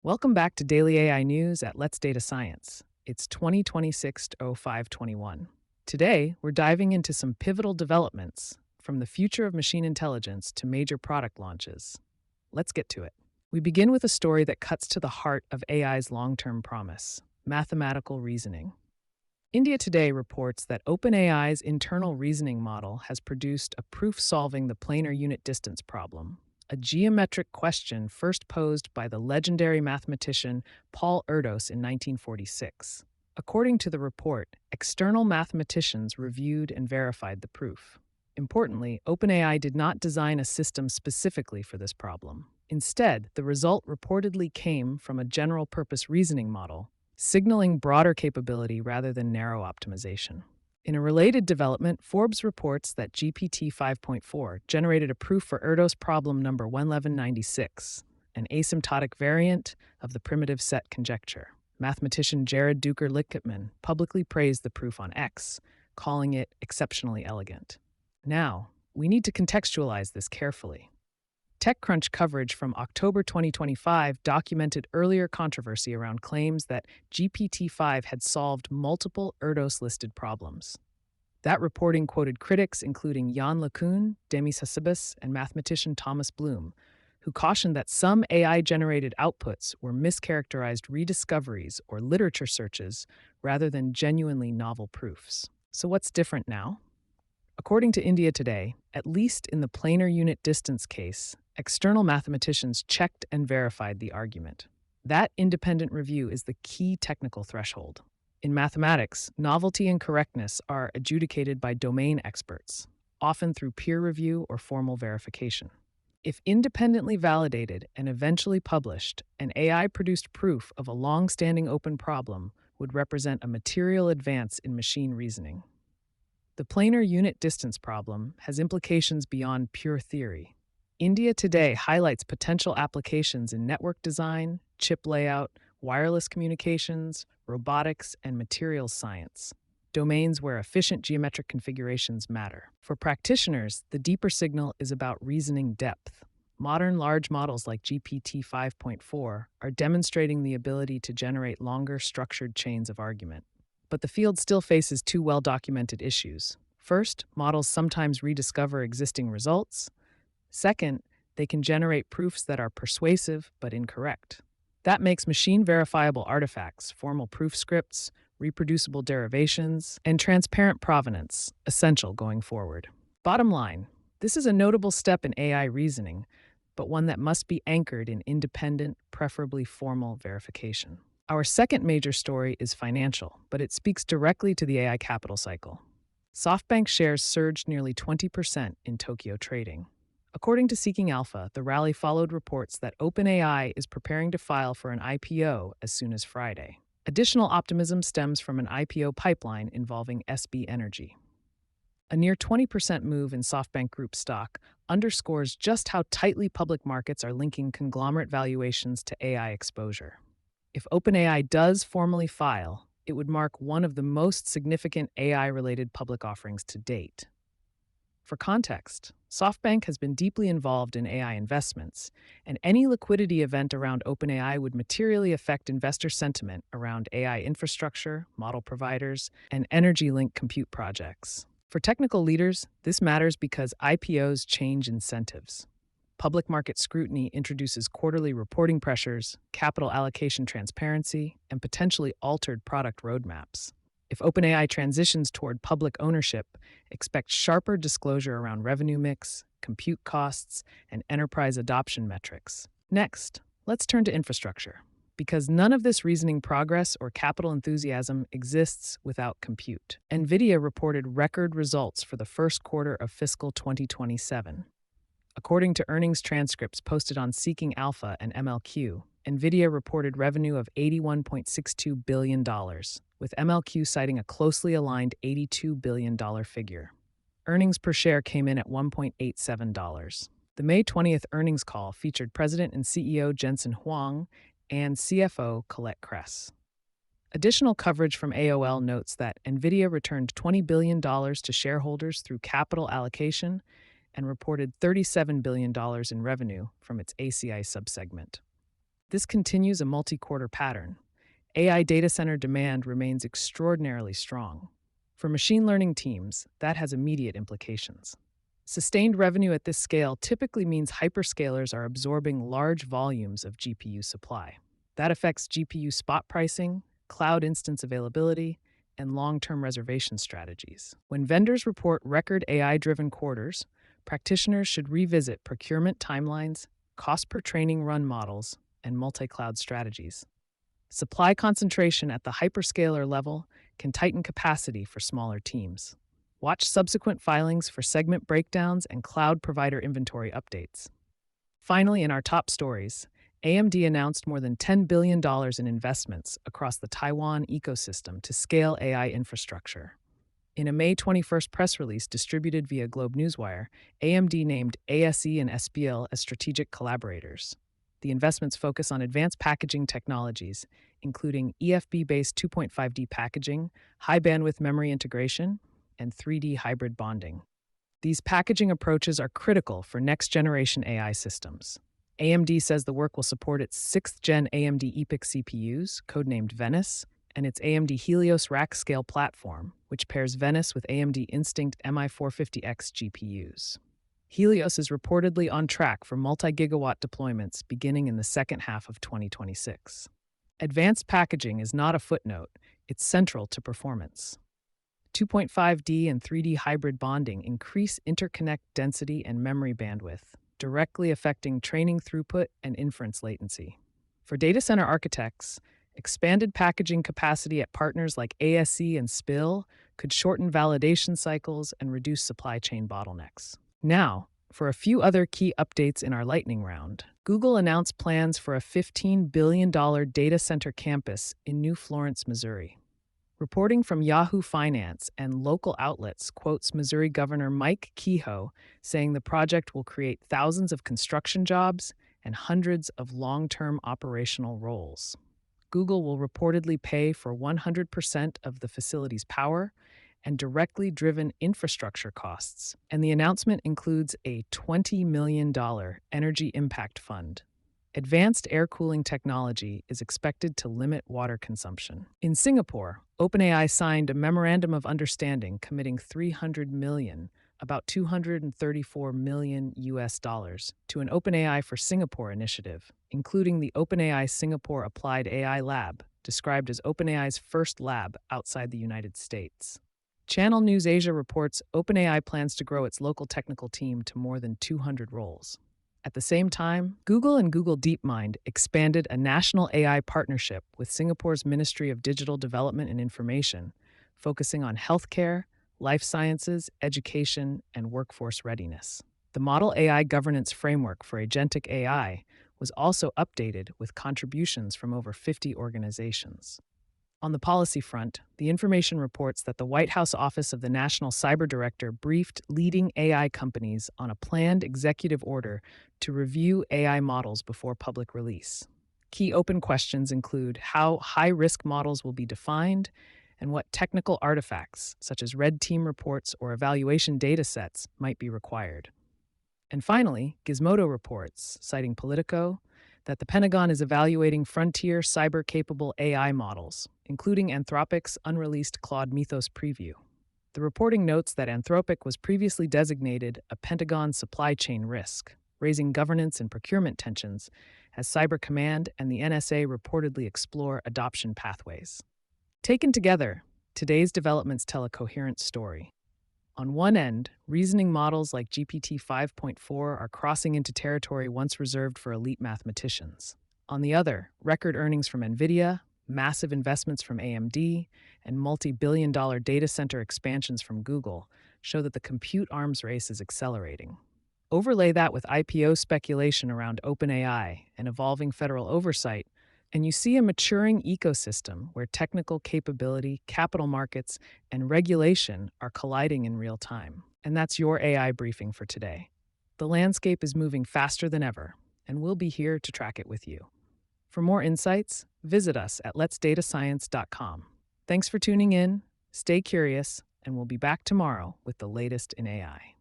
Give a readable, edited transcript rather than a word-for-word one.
Welcome back to Daily AI News at Let's Data Science. It's 2026-05-21. Today, we're diving into some pivotal developments from the future of machine intelligence to major product launches. Let's get to it. We begin with a story that cuts to the heart of AI's long-term promise: mathematical reasoning. India Today reports that OpenAI's internal reasoning model has produced a proof solving the planar unit distance problem, a geometric question first posed by the legendary mathematician Paul Erdos in 1946. According to the report, external mathematicians reviewed and verified the proof. Importantly, OpenAI did not design a system specifically for this problem. Instead, the result reportedly came from a general purpose reasoning model, signaling broader capability rather than narrow optimization. In a related development, Forbes reports that GPT 5.4 generated a proof for Erdos problem number 1196, an asymptotic variant of the primitive set conjecture. Mathematician Jared Duker-Lichtman publicly praised the proof on X, calling it exceptionally elegant. Now, we need to contextualize this carefully. TechCrunch coverage from October 2025 documented earlier controversy around claims that GPT-5 had solved multiple Erdos-listed problems. That reporting quoted critics including Jan LeCun, Demis Hassabis, and mathematician Thomas Bloom, who cautioned that some AI-generated outputs were mischaracterized rediscoveries or literature searches rather than genuinely novel proofs. So what's different now? According to India Today, at least in the planar unit distance case, external mathematicians checked and verified the argument. That independent review is the key technical threshold. In mathematics, novelty and correctness are adjudicated by domain experts, often through peer review or formal verification. If independently validated and eventually published, an AI-produced proof of a long-standing open problem would represent a material advance in machine reasoning. The planar unit distance problem has implications beyond pure theory. India Today highlights potential applications in network design, chip layout, wireless communications, robotics, and materials science, domains where efficient geometric configurations matter. For practitioners, the deeper signal is about reasoning depth. Modern large models like GPT 5.4 are demonstrating the ability to generate longer structured chains of argument. But the field still faces two well-documented issues. First, models sometimes rediscover existing results. Second, they can generate proofs that are persuasive but incorrect. That makes machine-verifiable artifacts, formal proof scripts, reproducible derivations, and transparent provenance essential going forward. Bottom line, this is a notable step in AI reasoning, but one that must be anchored in independent, preferably formal verification. Our second major story is financial, but it speaks directly to the AI capital cycle. SoftBank shares surged nearly 20% in Tokyo trading. According to Seeking Alpha, the rally followed reports that OpenAI is preparing to file for an IPO as soon as Friday. Additional optimism stems from an IPO pipeline involving SB Energy. A near 20% move in SoftBank Group stock underscores just how tightly public markets are linking conglomerate valuations to AI exposure. If OpenAI does formally file, it would mark one of the most significant AI-related public offerings to date. For context, SoftBank has been deeply involved in AI investments, and any liquidity event around OpenAI would materially affect investor sentiment around AI infrastructure, model providers, and energy-linked compute projects. For technical leaders, this matters because IPOs change incentives. Public market scrutiny introduces quarterly reporting pressures, capital allocation transparency, and potentially altered product roadmaps. If OpenAI transitions toward public ownership, expect sharper disclosure around revenue mix, compute costs, and enterprise adoption metrics. Next, let's turn to infrastructure, because none of this reasoning progress or capital enthusiasm exists without compute. NVIDIA reported record results for the first quarter of fiscal 2027. According to earnings transcripts posted on Seeking Alpha and MLQ, NVIDIA reported revenue of $81.62 billion, with MLQ citing a closely aligned $82 billion figure. Earnings per share came in at $1.87. The May 20th earnings call featured President and CEO Jensen Huang and CFO Colette Kress. Additional coverage from AOL notes that NVIDIA returned $20 billion to shareholders through capital allocation and reported $37 billion in revenue from its ACI subsegment. This continues a multi-quarter pattern. AI data center demand remains extraordinarily strong. For machine learning teams, that has immediate implications. Sustained revenue at this scale typically means hyperscalers are absorbing large volumes of GPU supply. That affects GPU spot pricing, cloud instance availability, and long-term reservation strategies. When vendors report record AI-driven quarters, practitioners should revisit procurement timelines, cost per training run models, and multi-cloud strategies. Supply concentration at the hyperscaler level can tighten capacity for smaller teams. Watch subsequent filings for segment breakdowns and cloud provider inventory updates. Finally, in our top stories, AMD announced more than $10 billion in investments across the Taiwan ecosystem to scale AI infrastructure. In a May 21st press release distributed via Globe Newswire, AMD named ASE and SPL as strategic collaborators. The investments focus on advanced packaging technologies, including EFB-based 2.5D packaging, high-bandwidth memory integration, and 3D hybrid bonding. These packaging approaches are critical for next-generation AI systems. AMD says the work will support its 6th-gen AMD EPYC CPUs, codenamed Venice, and its AMD Helios rack-scale platform, which pairs Venice with AMD Instinct MI450X GPUs. Helios is reportedly on track for multi-gigawatt deployments beginning in the second half of 2026. Advanced packaging is not a footnote, it's central to performance. 2.5D and 3D hybrid bonding increase interconnect density and memory bandwidth, directly affecting training throughput and inference latency. For data center architects, expanded packaging capacity at partners like ASE and SPIL could shorten validation cycles and reduce supply chain bottlenecks. Now, for a few other key updates in our lightning round. Google announced plans for a $15 billion data center campus in New Florence, Missouri. Reporting from Yahoo Finance and local outlets quotes Missouri Governor Mike Kehoe saying the project will create thousands of construction jobs and hundreds of long-term operational roles. Google will reportedly pay for 100% of the facility's power and directly driven infrastructure costs, and the announcement includes a $20 million energy impact fund. Advanced air cooling technology is expected to limit water consumption. In Singapore, OpenAI signed a memorandum of understanding committing $300 million, about $234 million to an OpenAI for Singapore initiative, including the OpenAI Singapore Applied AI Lab, described as OpenAI's first lab outside the United States. Channel News Asia reports OpenAI plans to grow its local technical team to more than 200 roles. At the same time, Google and Google DeepMind expanded a national AI partnership with Singapore's Ministry of Digital Development and Information, focusing on healthcare, life sciences, education, and workforce readiness. The Model AI governance framework for agentic AI was also updated with contributions from over 50 organizations. On the policy front, the information reports that the White House Office of the National Cyber Director briefed leading AI companies on a planned executive order to review AI models before public release. Key open questions include how high-risk models will be defined and what technical artifacts, such as red team reports or evaluation datasets, might be required. And finally, Gizmodo reports, citing Politico, that the Pentagon is evaluating frontier cyber-capable AI models, including Anthropic's unreleased Claude Mythos preview. The reporting notes that Anthropic was previously designated a Pentagon supply chain risk, raising governance and procurement tensions as Cyber Command and the NSA reportedly explore adoption pathways. Taken together, today's developments tell a coherent story. On one end, reasoning models like GPT 5.4 are crossing into territory once reserved for elite mathematicians. On the other, record earnings from NVIDIA, massive investments from AMD, and multi-billion-dollar data center expansions from Google show that the compute arms race is accelerating. Overlay that with IPO speculation around OpenAI and evolving federal oversight, and you see a maturing ecosystem where technical capability, capital markets, and regulation are colliding in real time. And that's your AI briefing for today. The landscape is moving faster than ever, and we'll be here to track it with you. For more insights, visit us at letsdatascience.com. Thanks for tuning in, stay curious, and we'll be back tomorrow with the latest in AI.